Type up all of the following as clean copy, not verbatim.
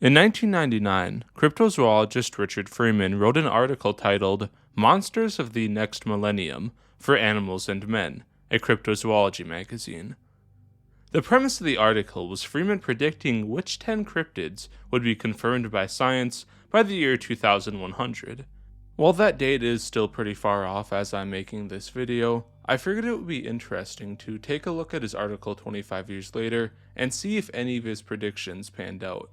In 1999, cryptozoologist Richard Freeman wrote an article titled Monsters of the Next Millennium for Animals and Men, a cryptozoology magazine. The premise of the article was Freeman predicting which 10 cryptids would be confirmed by science by the year 2100. While that date is still pretty far off as I'm making this video, I figured it would be interesting to take a look at his article 25 years later and see if any of his predictions panned out.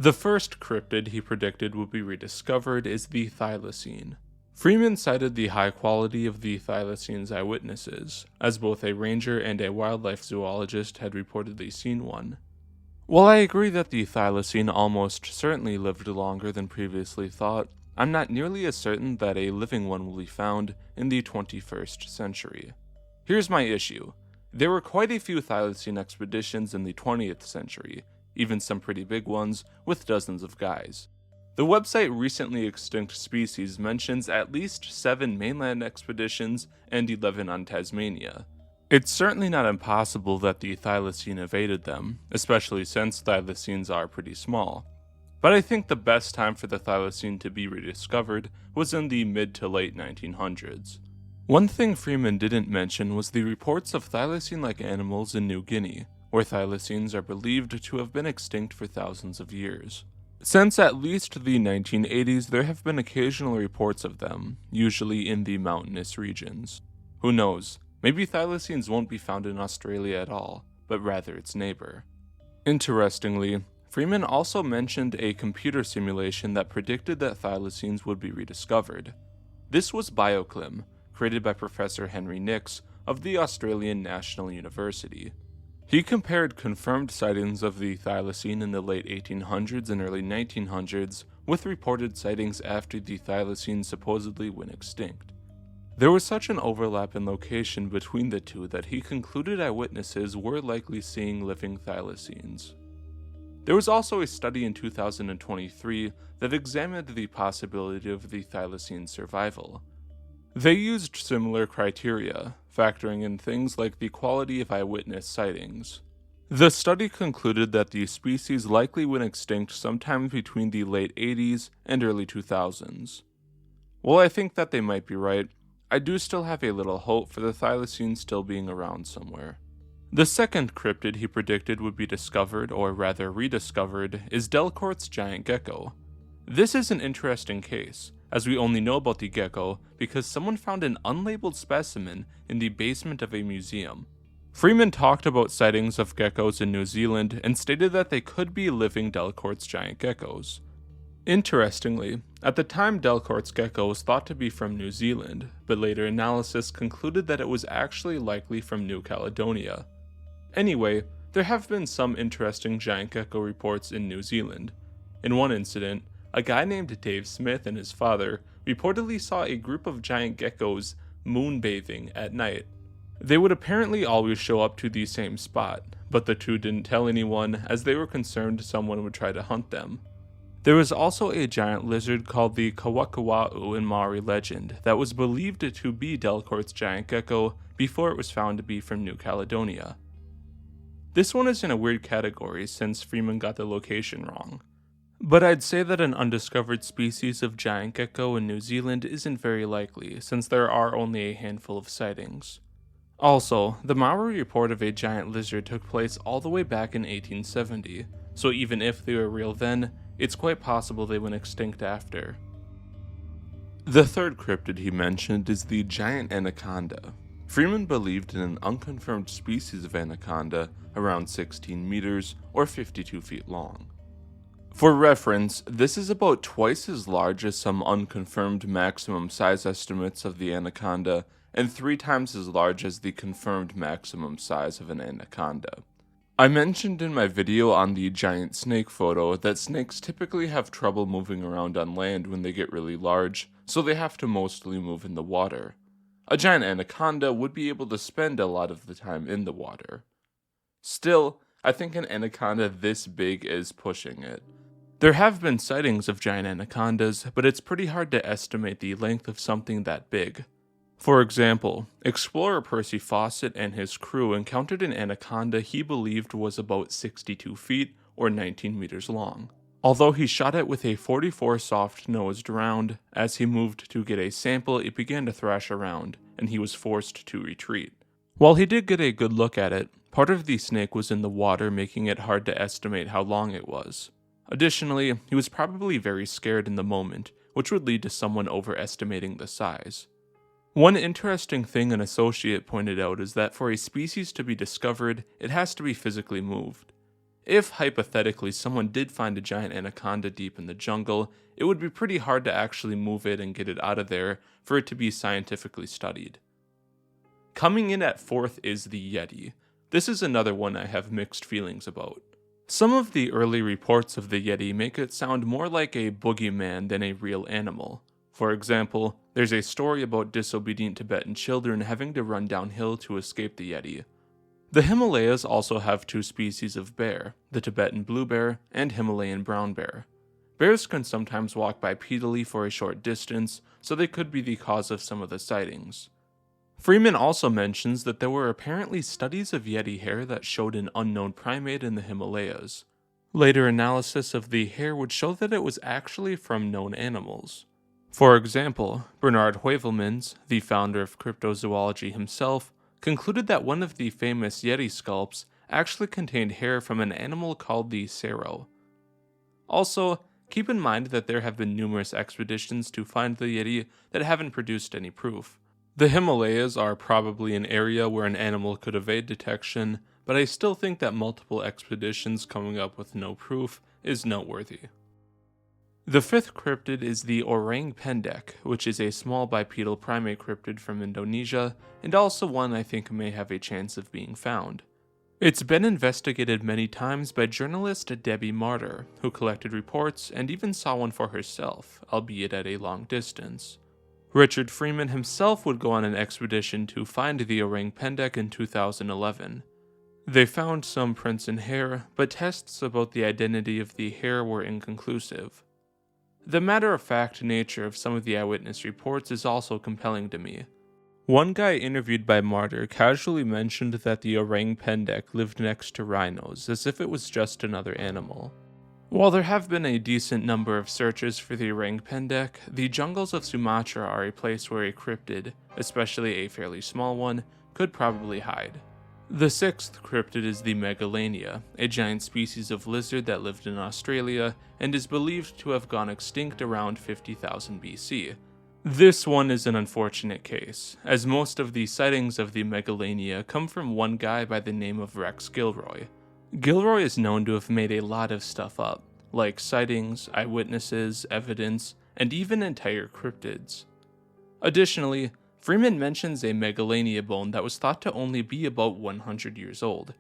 The first cryptid he predicted would be rediscovered is the thylacine. Freeman cited the high quality of the thylacine's eyewitnesses, as both a ranger and a wildlife zoologist had reportedly seen one. While I agree that the thylacine almost certainly lived longer than previously thought, I'm not nearly as certain that a living one will be found in the 21st century. Here's my issue. There were quite a few thylacine expeditions in the 20th century, even some pretty big ones, with dozens of guys. The website Recently Extinct Species mentions at least 7 mainland expeditions and 11 on Tasmania. It's certainly not impossible that the thylacine evaded them, especially since thylacines are pretty small. But I think the best time for the thylacine to be rediscovered was in the mid to late 1900s. One thing Freeman didn't mention was the reports of thylacine-like animals in New Guinea, where thylacines are believed to have been extinct for thousands of years. Since at least the 1980s, there have been occasional reports of them, usually in the mountainous regions. Who knows, maybe thylacines won't be found in Australia at all, but rather its neighbor. Interestingly, Freeman also mentioned a computer simulation that predicted that thylacines would be rediscovered. This was BioClim, created by Professor Henry Nicks of the Australian National University. He compared confirmed sightings of the thylacine in the late 1800s and early 1900s with reported sightings after the thylacine supposedly went extinct. There was such an overlap in location between the two that he concluded eyewitnesses were likely seeing living thylacines. There was also a study in 2023 that examined the possibility of the thylacine's survival. They used similar criteria, factoring in things like the quality of eyewitness sightings. The study concluded that the species likely went extinct sometime between the late 80s and early 2000s. While I think that they might be right, I do still have a little hope for the thylacine still being around somewhere. The second cryptid he predicted would be discovered, or rather rediscovered, is Delcourt's giant gecko. This is an interesting case, as we only know about the gecko because someone found an unlabeled specimen in the basement of a museum. Freeman talked about sightings of geckos in New Zealand and stated that they could be living Delcourt's giant geckos. Interestingly, at the time Delcourt's gecko was thought to be from New Zealand, but later analysis concluded that it was actually likely from New Caledonia. Anyway, there have been some interesting giant gecko reports in New Zealand. In one incident, a guy named Dave Smith and his father reportedly saw a group of giant geckos moonbathing at night. They would apparently always show up to the same spot, but the two didn't tell anyone as they were concerned someone would try to hunt them. There was also a giant lizard called the Kawakawa'u in Maori legend that was believed to be Delcourt's giant gecko before it was found to be from New Caledonia. This one is in a weird category since Freeman got the location wrong. But I'd say that an undiscovered species of giant gecko in New Zealand isn't very likely since there are only a handful of sightings. Also, the Maori report of a giant lizard took place all the way back in 1870, so even if they were real then, it's quite possible they went extinct after. The third cryptid he mentioned is the giant anaconda. Freeman believed in an unconfirmed species of anaconda around 16 meters or 52 feet long. For reference, this is about twice as large as some unconfirmed maximum size estimates of the anaconda and 3 times as large as the confirmed maximum size of an anaconda. I mentioned in my video on the giant snake photo that snakes typically have trouble moving around on land when they get really large, so they have to mostly move in the water. A giant anaconda would be able to spend a lot of the time in the water. Still, I think an anaconda this big is pushing it. There have been sightings of giant anacondas, but it's pretty hard to estimate the length of something that big. For example, explorer Percy Fawcett and his crew encountered an anaconda he believed was about 62 feet or 19 meters long. Although he shot it with a .44 soft-nosed round, as he moved to get a sample, it began to thrash around, and he was forced to retreat. While he did get a good look at it, part of the snake was in the water, making it hard to estimate how long it was. Additionally, he was probably very scared in the moment, which would lead to someone overestimating the size. One interesting thing an associate pointed out is that for a species to be discovered, it has to be physically moved. If, hypothetically, someone did find a giant anaconda deep in the jungle, it would be pretty hard to actually move it and get it out of there for it to be scientifically studied. Coming in at fourth is the Yeti. This is another one I have mixed feelings about. Some of the early reports of the Yeti make it sound more like a boogeyman than a real animal. For example, there's a story about disobedient Tibetan children having to run downhill to escape the Yeti. The Himalayas also have two species of bear, the Tibetan blue bear and Himalayan brown bear. Bears can sometimes walk bipedally for a short distance, so they could be the cause of some of the sightings. Freeman also mentions that there were apparently studies of Yeti hair that showed an unknown primate in the Himalayas. Later analysis of the hair would show that it was actually from known animals. For example, Bernard Heuvelmans, the founder of cryptozoology himself, concluded that one of the famous Yeti sculpts actually contained hair from an animal called the serow. Also, keep in mind that there have been numerous expeditions to find the Yeti that haven't produced any proof. The Himalayas are probably an area where an animal could evade detection, but I still think that multiple expeditions coming up with no proof is noteworthy. The fifth cryptid is the orang pendek, which is a small bipedal primate cryptid from Indonesia, and also one I think may have a chance of being found. It's been investigated many times by journalist Debbie Martyr, who collected reports and even saw one for herself, albeit at a long distance. Richard Freeman himself would go on an expedition to find the orang pendek in 2011. They found some prints and hair, but tests about the identity of the hair were inconclusive. The matter-of-fact nature of some of the eyewitness reports is also compelling to me. One guy interviewed by Martyr casually mentioned that the orang pendek lived next to rhinos, as if it was just another animal. While there have been a decent number of searches for the orang pendek, the jungles of Sumatra are a place where a cryptid, especially a fairly small one, could probably hide. The sixth cryptid is the Megalania, a giant species of lizard that lived in Australia and is believed to have gone extinct around 50,000 BC. This one is an unfortunate case, as most of the sightings of the Megalania come from one guy by the name of Rex Gilroy. Gilroy is known to have made a lot of stuff up, like sightings, eyewitnesses, evidence, and even entire cryptids. Additionally, Freeman mentions a Megalania bone that was thought to only be about 100 years old.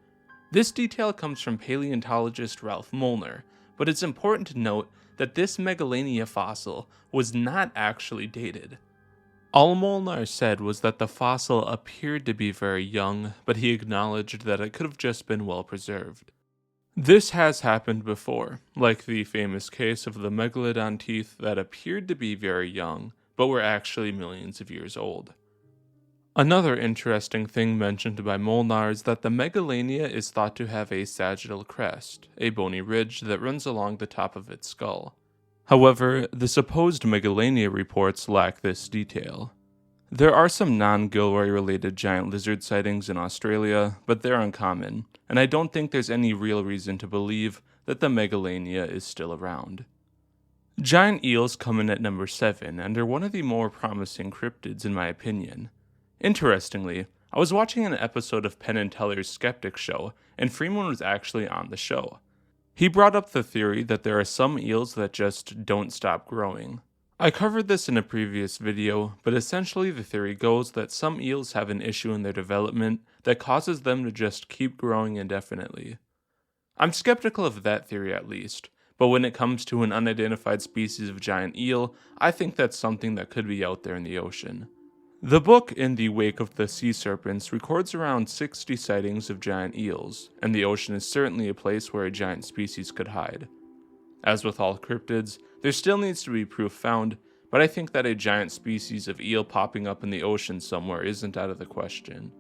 This detail comes from paleontologist Ralph Molnar, but it's important to note that this Megalania fossil was not actually dated. All Molnar said was that the fossil appeared to be very young, but he acknowledged that it could have just been well preserved. This has happened before, like the famous case of the megalodon teeth that appeared to be very young, but were actually millions of years old. Another interesting thing mentioned by Molnar is that the Megalania is thought to have a sagittal crest, a bony ridge that runs along the top of its skull. However, the supposed Megalania reports lack this detail. There are some non-Gilroy-related giant lizard sightings in Australia, but they're uncommon, and I don't think there's any real reason to believe that the Megalania is still around. Giant eels come in at number 7 and are one of the more promising cryptids in my opinion. Interestingly, I was watching an episode of Penn and Teller's Skeptic Show, and Freeman was actually on the show. He brought up the theory that there are some eels that just don't stop growing. I covered this in a previous video, but essentially the theory goes that some eels have an issue in their development that causes them to just keep growing indefinitely. I'm skeptical of that theory at least, but when it comes to an unidentified species of giant eel, I think that's something that could be out there in the ocean. The book In the Wake of the Sea Serpents records around 60 sightings of giant eels, and the ocean is certainly a place where a giant species could hide. As with all cryptids, there still needs to be proof found, but I think that a giant species of eel popping up in the ocean somewhere isn't out of the question.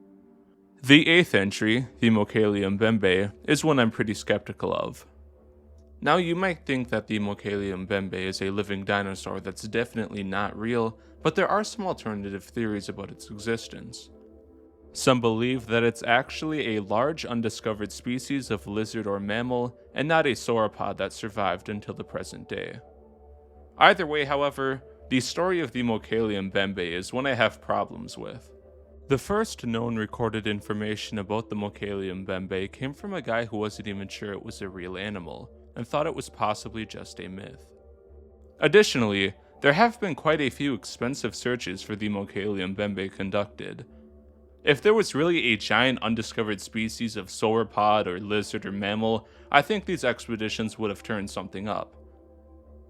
The 8th entry, the Mokalium bembe, is one I'm pretty skeptical of. Now you might think that the Mumbe is a living dinosaur that's definitely not real, but there are some alternative theories about its existence. Some believe that it's actually a large undiscovered species of lizard or mammal, and not a sauropod that survived until the present day. Either way, however, the story of the Mumbe is one I have problems with. The first known recorded information about the Mumbe came from a guy who wasn't even sure it was a real animal, and thought it was possibly just a myth. Additionally, there have been quite a few expensive searches for the Mumbe conducted. If there was really a giant undiscovered species of sauropod or lizard or mammal, I think these expeditions would have turned something up.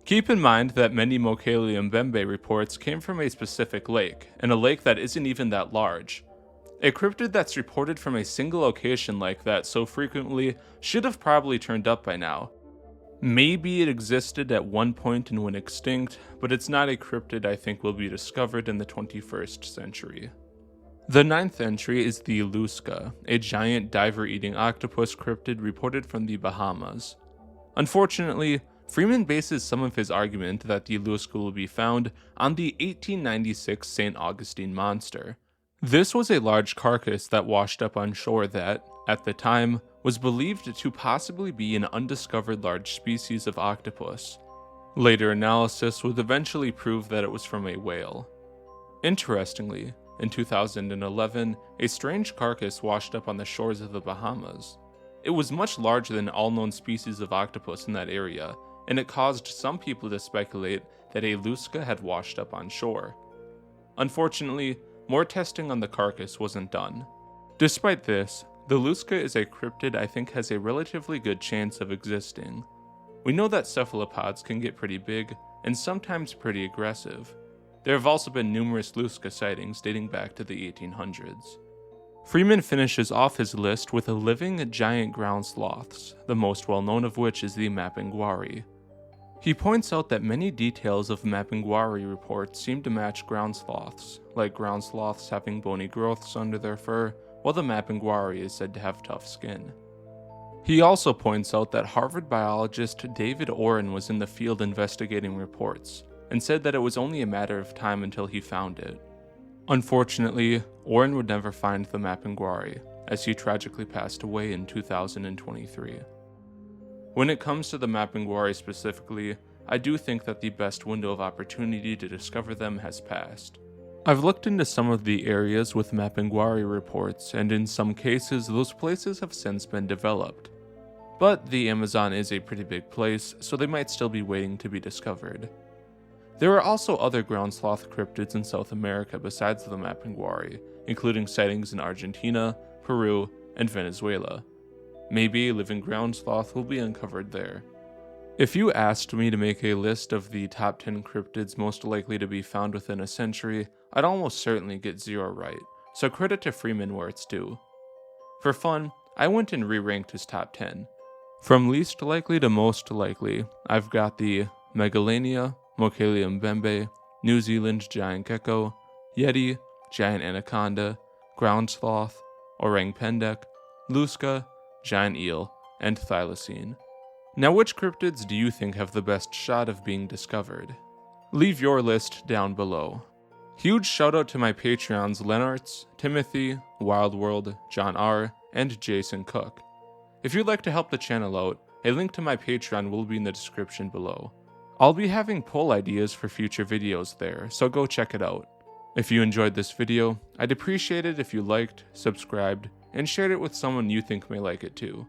Keep in mind that many Mumbe reports came from a specific lake, and a lake that isn't even that large. A cryptid that's reported from a single location like that so frequently should have probably turned up by now. Maybe it existed at one point and went extinct, but it's not a cryptid I think will be discovered in the 21st century. The 9th entry is the Lusca, a giant diver-eating octopus cryptid reported from the Bahamas. Unfortunately, Freeman bases some of his argument that the Lusca will be found on the 1896 St. Augustine monster. This was a large carcass that washed up on shore that, at the time, was believed to possibly be an undiscovered large species of octopus. Later analysis would eventually prove that it was from a whale. Interestingly, in 2011, a strange carcass washed up on the shores of the Bahamas. It was much larger than all known species of octopus in that area, and it caused some people to speculate that a Lusca had washed up on shore. Unfortunately, more testing on the carcass wasn't done. Despite this, the Lusca is a cryptid I think has a relatively good chance of existing. We know that cephalopods can get pretty big, and sometimes pretty aggressive. There have also been numerous Lusca sightings dating back to the 1800s. Freeman finishes off his list with a living giant ground sloths, the most well-known of which is the Mapinguari. He points out that many details of Mapinguari reports seem to match ground sloths, like ground sloths having bony growths under their fur, while the Mapinguari is said to have tough skin. He also points out that Harvard biologist David Oren was in the field investigating reports, and said that it was only a matter of time until he found it. Unfortunately, Oren would never find the Mapinguari, as he tragically passed away in 2023. When it comes to the Mapinguari specifically, I do think that the best window of opportunity to discover them has passed. I've looked into some of the areas with Mapinguari reports, and in some cases those places have since been developed. But the Amazon is a pretty big place, so they might still be waiting to be discovered. There are also other ground sloth cryptids in South America besides the Mapinguari, including sightings in Argentina, Peru, and Venezuela. Maybe a living ground sloth will be uncovered there. If you asked me to make a list of the top 10 cryptids most likely to be found within a century, I'd almost certainly get 0 right, so credit to Freeman where it's due. For fun, I went and re-ranked his top 10. From least likely to most likely, I've got the Megalania, Mumbe, New Zealand giant gecko, Yeti, giant anaconda, ground sloth, orang pendek, Lusca, giant eel, and thylacine. Now, which cryptids do you think have the best shot of being discovered? Leave your list down below. Huge shout out to my Patreons Lenarts, Timothy, Wildworld, John R., and Jason Cook. If you'd like to help the channel out, a link to my Patreon will be in the description below. I'll be having poll ideas for future videos there, so go check it out. If you enjoyed this video, I'd appreciate it if you liked, subscribed, and shared it with someone you think may like it too.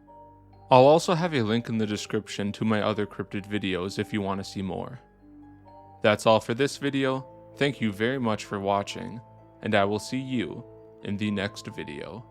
I'll also have a link in the description to my other cryptid videos if you want to see more. That's all for this video. Thank you very much for watching, and I will see you in the next video.